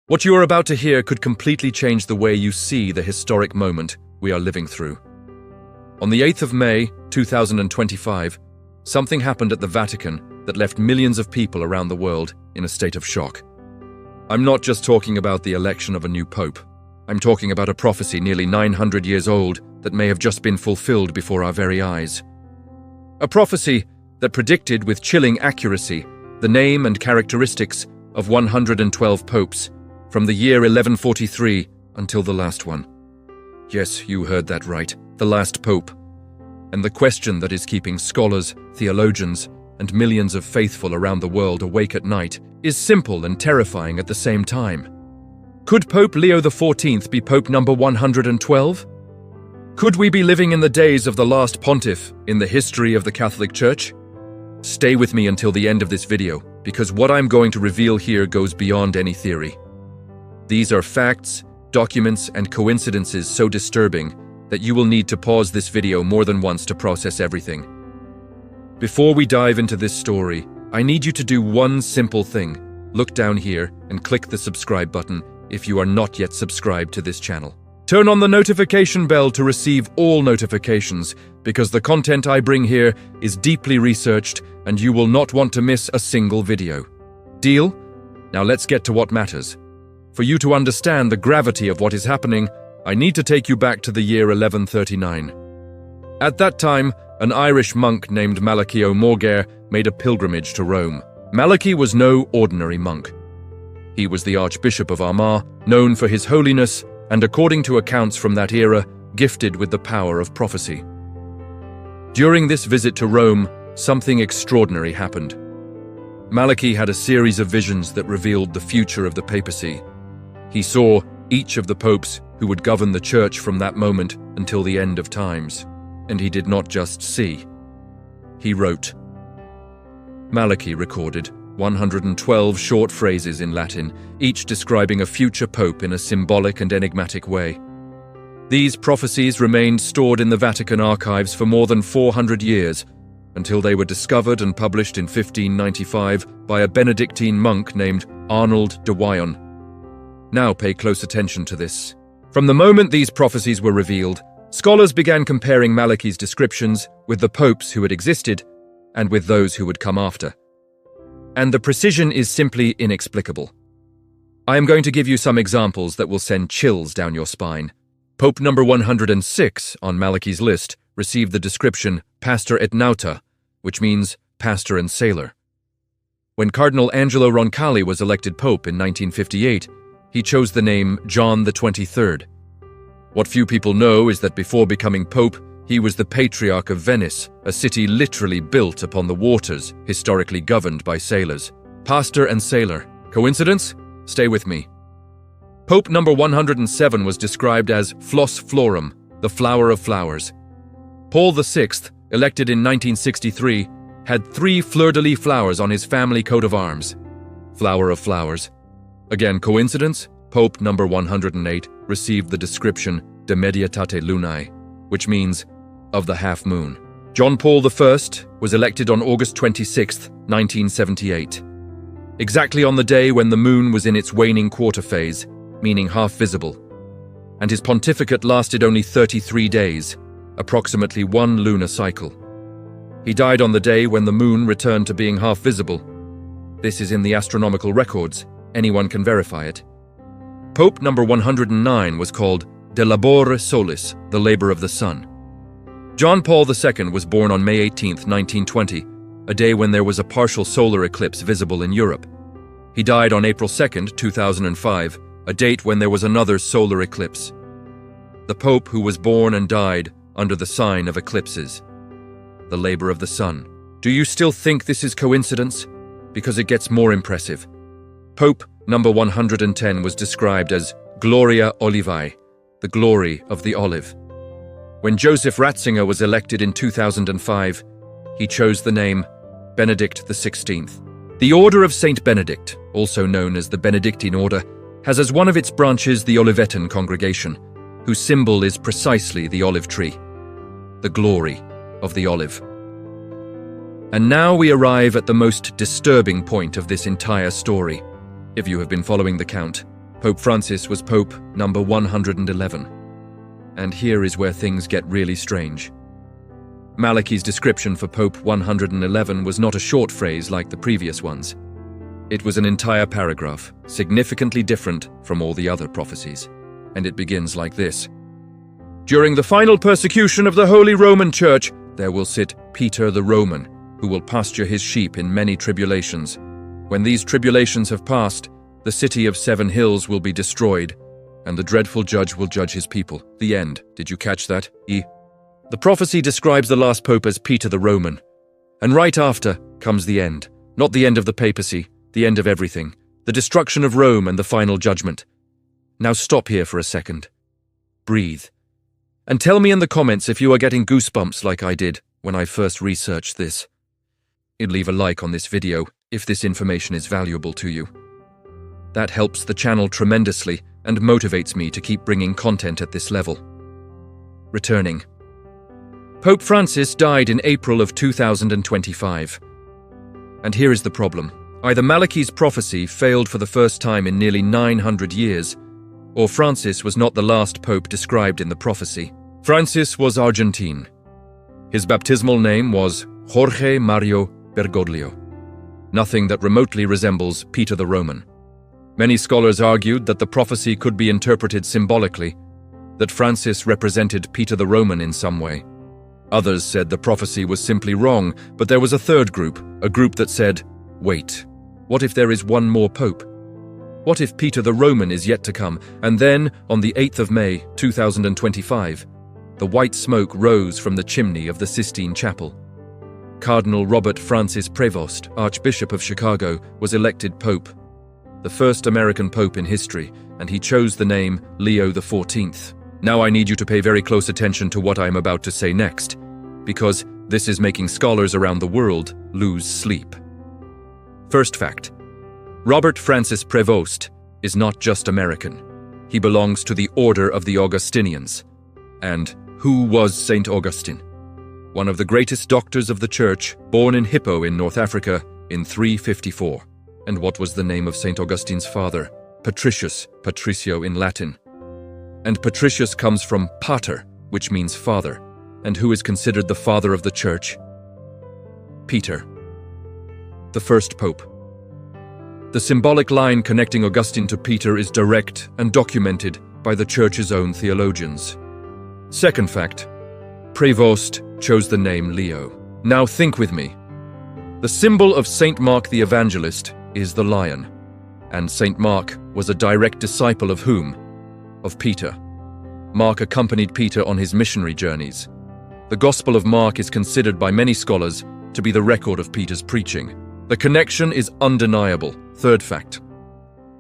What you are about to hear could completely change the way you see the historic moment we are living through. On the 8th of May, 2025, something happened at the Vatican that left millions of people around the world in a state of shock. I'm not just talking about the election of a new pope. I'm talking about a prophecy nearly 900 years old that may have just been fulfilled before our very eyes. A prophecy that predicted with chilling accuracy the name and characteristics of 112 popes from the year 1143 until the last one. Yes, you heard that right, the last pope. And the question that is keeping scholars, theologians, and millions of faithful around the world awake at night is simple and terrifying at the same time. Could Pope Leo XIV be Pope number 112? Could we be living in the days of the last pontiff in the history of the Catholic Church? Stay with me until the end of this video, because what I'm going to reveal here goes beyond any theory. These are facts, documents, and coincidences so disturbing that you will need to pause this video more than once to process everything. Before we dive into this story, I need you to do one simple thing. Look down here and click the subscribe button if you are not yet subscribed to this channel. Turn on the notification bell to receive all notifications, because the content I bring here is deeply researched and you will not want to miss a single video. Deal? Now let's get to what matters. For you to understand the gravity of what is happening, I need to take you back to the year 1139. At that time, an Irish monk named Malachy O'Morgair made a pilgrimage to Rome. Malachy was no ordinary monk. He was the Archbishop of Armagh, known for his holiness, and according to accounts from that era, gifted with the power of prophecy. During this visit to Rome, something extraordinary happened. Malachy had a series of visions that revealed the future of the papacy. He saw each of the popes who would govern the church from that moment until the end of times. And he did not just see. He wrote. Malachy recorded 112 short phrases in Latin, each describing a future pope in a symbolic and enigmatic way. These prophecies remained stored in the Vatican archives for more than 400 years, until they were discovered and published in 1595 by a Benedictine monk named Arnold de Wyon. Now pay close attention to this. From the moment these prophecies were revealed, scholars began comparing Malachy's descriptions with the popes who had existed and with those who would come after. And the precision is simply inexplicable. I am going to give you some examples that will send chills down your spine. Pope number 106 on Malachy's list received the description Pastor et Nauta, which means pastor and sailor. When Cardinal Angelo Roncalli was elected pope in 1958, he chose the name John the 23rd. What few people know is that before becoming pope, he was the Patriarch of Venice, a city literally built upon the waters, historically governed by sailors. Pastor and sailor. Coincidence? Stay with me. Pope number 107 was described as Flos Florum, the flower of flowers. Paul VI, elected in 1963, had 3 fleur-de-lis flowers on his family coat of arms. Flower of flowers. Again, coincidence? Pope number 108 received the description De Medietate Lunae, which means of the half moon. John Paul I was elected on August 26, 1978, exactly on the day when the moon was in its waning quarter phase, meaning half visible. And his pontificate lasted only 33 days, approximately 1 lunar cycle. He died on the day when the moon returned to being half visible. This is in the astronomical records. Anyone can verify it. Pope number 109 was called De Labore Solis, the labor of the sun. John Paul II was born on May 18, 1920, a day when there was a partial solar eclipse visible in Europe. He died on April 2, 2005, a date when there was another solar eclipse. The Pope who was born and died under the sign of eclipses. The labor of the sun. Do you still think this is coincidence? Because it gets more impressive. Pope number 110 was described as Gloria Olivae, the glory of the olive. When Joseph Ratzinger was elected in 2005, he chose the name Benedict XVI. The Order of Saint Benedict, also known as the Benedictine Order, has as one of its branches the Olivetan congregation, whose symbol is precisely the olive tree, the glory of the olive. And now we arrive at the most disturbing point of this entire story. If you have been following the count, Pope Francis was Pope number 111. And here is where things get really strange. Malachy's description for Pope 111 was not a short phrase like the previous ones. It was an entire paragraph, significantly different from all the other prophecies. And it begins like this. During the final persecution of the Holy Roman Church, there will sit Peter the Roman, who will pasture his sheep in many tribulations. When these tribulations have passed, the city of 7 hills will be destroyed, and the dreadful judge will judge his people. The end. Did you catch that? The prophecy describes the last pope as Peter the Roman. And right after comes the end. Not the end of the papacy, the end of everything. The destruction of Rome and the final judgment. Now stop here for a second. Breathe. And tell me in the comments if you are getting goosebumps like I did when I first researched this. And leave a like on this video if this information is valuable to you. That helps the channel tremendously and motivates me to keep bringing content at this level. Returning. Pope Francis died in April of 2025. And here is the problem. Either Malachy's prophecy failed for the first time in nearly 900 years, or Francis was not the last pope described in the prophecy. Francis was Argentine. His baptismal name was Jorge Mario Bergoglio. Nothing that remotely resembles Peter the Roman. Many scholars argued that the prophecy could be interpreted symbolically, that Francis represented Peter the Roman in some way. Others said the prophecy was simply wrong, but there was a third group, a group that said, wait, what if there is one more pope? What if Peter the Roman is yet to come? And then, on the 8th of May, 2025, the white smoke rose from the chimney of the Sistine Chapel. Cardinal Robert Francis Prevost, Archbishop of Chicago, was elected pope, the first American pope in history, and he chose the name Leo XIV. Now I need you to pay very close attention to what I am about to say next, because this is making scholars around the world lose sleep. First fact. Robert Francis Prevost is not just American. He belongs to the Order of the Augustinians. And who was Saint Augustine? One of the greatest doctors of the Church, born in Hippo in North Africa in 354. And what was the name of Saint Augustine's father? Patricius, Patricio in Latin. And Patricius comes from pater, which means father. And who is considered the father of the Church? Peter, the first pope. The symbolic line connecting Augustine to Peter is direct and documented by the Church's own theologians. Second fact, Prevost chose the name Leo. Now think with me. The symbol of Saint Mark the Evangelist is the lion, and Saint Mark was a direct disciple of whom? Of Peter. Mark accompanied Peter on his missionary journeys. The Gospel of Mark is considered by many scholars to be the record of Peter's preaching. The connection is undeniable. Third fact.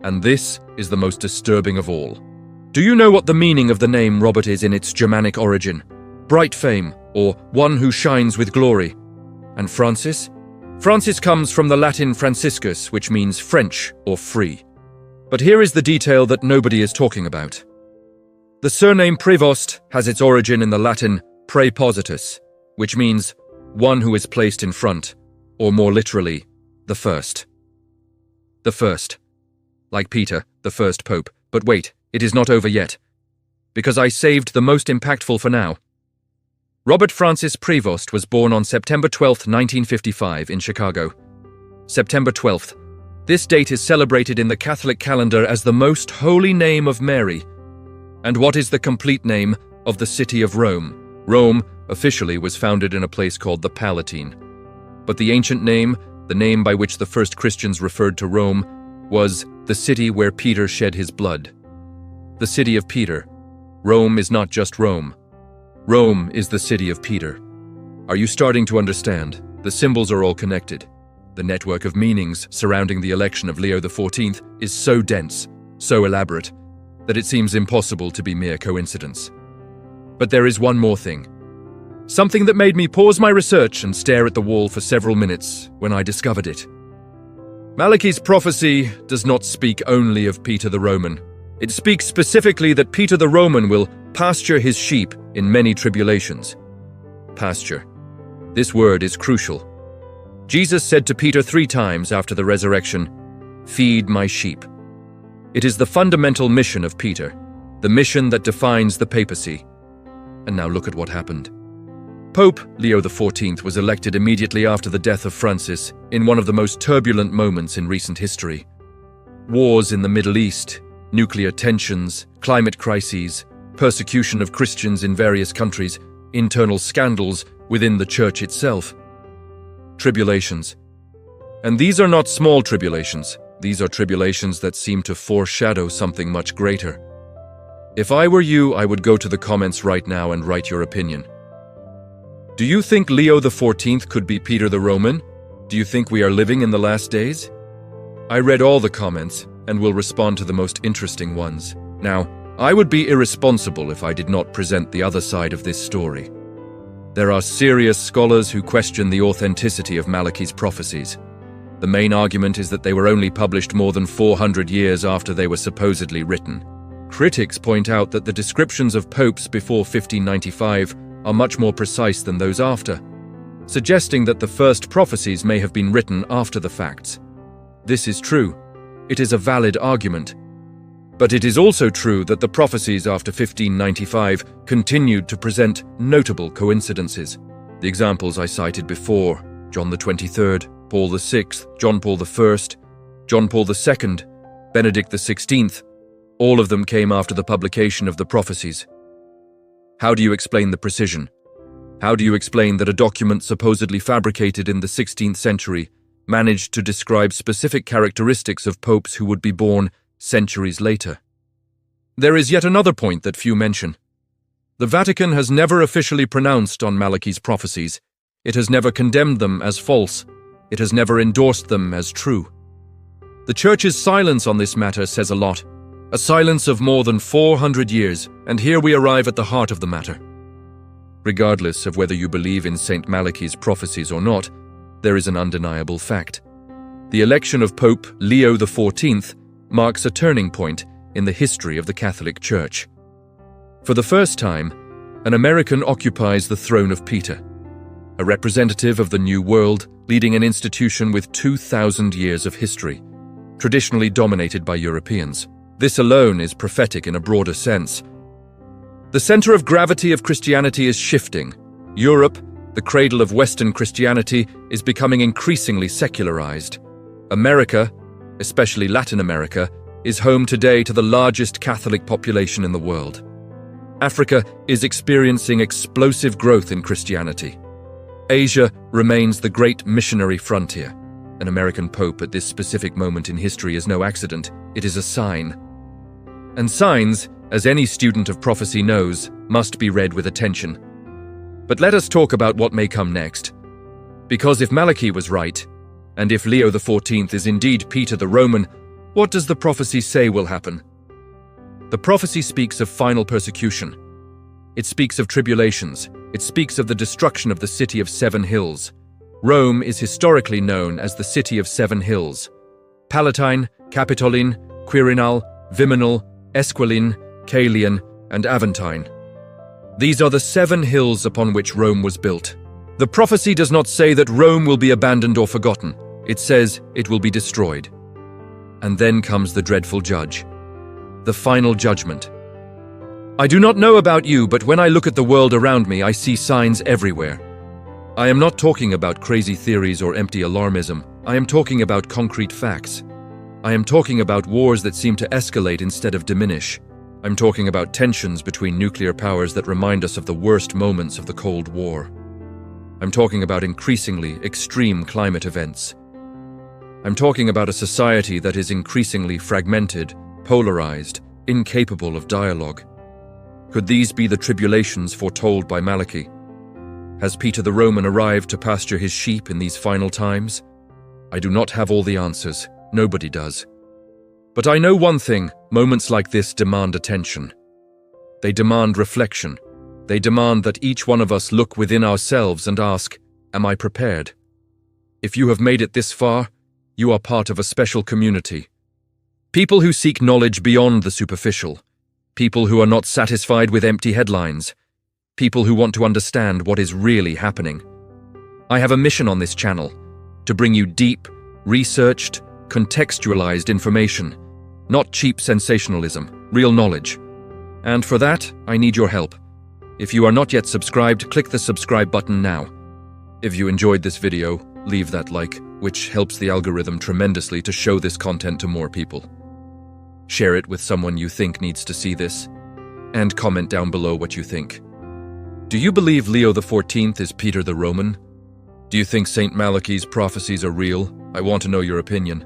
And this is the most disturbing of all. Do you know what the meaning of the name Robert is in its Germanic origin? Bright fame, or one who shines with glory. And Francis? Francis comes from the Latin Franciscus, which means French or free. But here is the detail that nobody is talking about. The surname Prevost has its origin in the Latin praepositus, which means one who is placed in front, or more literally, the first. The first. Like Peter, the first pope. But wait, it is not over yet. Because I saved the most impactful for now. Robert Francis Prevost was born on September 12, 1955 in Chicago. September 12th. This date is celebrated in the Catholic calendar as the Most Holy Name of Mary. And what is the complete name of the city of Rome? Rome officially was founded in a place called the Palatine. But the ancient name, the name by which the first Christians referred to Rome, was the city where Peter shed his blood. The city of Peter. Rome is not just Rome. Rome is the city of Peter. Are you starting to understand? The symbols are all connected. The network of meanings surrounding the election of Leo XIV is so dense, so elaborate, that it seems impossible to be mere coincidence. But there is one more thing. Something that made me pause my research and stare at the wall for several minutes when I discovered it. Malachy's prophecy does not speak only of Peter the Roman. It speaks specifically that Peter the Roman will pasture his sheep in many tribulations. Pasture. This word is crucial. Jesus said to Peter 3 times after the resurrection, "Feed my sheep." It is the fundamental mission of Peter, the mission that defines the papacy. And now look at what happened. Pope Leo XIV was elected immediately after the death of Francis in one of the most turbulent moments in recent history. Wars in the Middle East, nuclear tensions, climate crises, persecution of Christians in various countries, internal scandals within the Church itself. Tribulations. And these are not small tribulations. These are tribulations that seem to foreshadow something much greater. If I were you, I would go to the comments right now and write your opinion. Do you think Leo XIV could be Peter the Roman? Do you think we are living in the last days? I read all the comments and will respond to the most interesting ones. Now, I would be irresponsible if I did not present the other side of this story. There are serious scholars who question the authenticity of Malachy's prophecies. The main argument is that they were only published more than 400 years after they were supposedly written. Critics point out that the descriptions of popes before 1595 are much more precise than those after, suggesting that the first prophecies may have been written after the facts. This is true. It is a valid argument. But it is also true that the prophecies after 1595 continued to present notable coincidences. The examples I cited before, John the 23rd, Paul the 6th, John Paul the 1st, John Paul the 2nd, Benedict the 16th, all of them came after the publication of the prophecies. How do you explain the precision? How do you explain that a document supposedly fabricated in the 16th century managed to describe specific characteristics of popes who would be born centuries later? There is yet another point that few mention. The Vatican has never officially pronounced on Malachy's prophecies. It has never condemned them as false. It has never endorsed them as true. The Church's silence on this matter says a lot. A silence of more than 400 years, and here we arrive at the heart of the matter. Regardless of whether you believe in Saint Malachy's prophecies or not, there is an undeniable fact. The election of Pope Leo XIV marks a turning point in the history of the Catholic Church. For the first time, an American occupies the throne of Peter, a representative of the New World leading an institution with 2,000 years of history, traditionally dominated by Europeans. This alone is prophetic in a broader sense. The center of gravity of Christianity is shifting. Europe, the cradle of Western Christianity, is becoming increasingly secularized. America, especially Latin America, is home today to the largest Catholic population in the world. Africa is experiencing explosive growth in Christianity. Asia remains the great missionary frontier. An American pope at this specific moment in history is no accident, it is a sign. And signs, as any student of prophecy knows, must be read with attention. But let us talk about what may come next. Because if Malachy was right, and if Leo XIV is indeed Peter the Roman, what does the prophecy say will happen? The prophecy speaks of final persecution. It speaks of tribulations. It speaks of the destruction of the city of 7 hills. Rome is historically known as the City of 7 Hills. Palatine, Capitoline, Quirinal, Viminal, Esquiline, Caelian, and Aventine. These are the 7 hills upon which Rome was built. The prophecy does not say that Rome will be abandoned or forgotten. It says it will be destroyed. And then comes the dreadful judge. The final judgment. I do not know about you, but when I look at the world around me, I see signs everywhere. I am not talking about crazy theories or empty alarmism. I am talking about concrete facts. I am talking about wars that seem to escalate instead of diminish. I'm talking about tensions between nuclear powers that remind us of the worst moments of the Cold War. I'm talking about increasingly extreme climate events. I'm talking about a society that is increasingly fragmented, polarized, incapable of dialogue. Could these be the tribulations foretold by Malachy? Has Peter the Roman arrived to pasture his sheep in these final times? I do not have all the answers. Nobody does. But I know one thing: moments like this demand attention. They demand reflection. They demand that each one of us look within ourselves and ask, am I prepared? If you have made it this far, you are part of a special community. People who seek knowledge beyond the superficial. People who are not satisfied with empty headlines. People who want to understand what is really happening. I have a mission on this channel: to bring you deep, researched, contextualized information, Not cheap sensationalism, real knowledge. And for that, I need your help. If you are not yet subscribed, click the subscribe button now. If you enjoyed this video, leave that like, which helps the algorithm tremendously to show this content to more people. Share it with someone you think needs to see this, and comment down below what you think. Do you believe Leo XIV is Peter the Roman? Do you think Saint Malachy's prophecies are real? I want to know your opinion.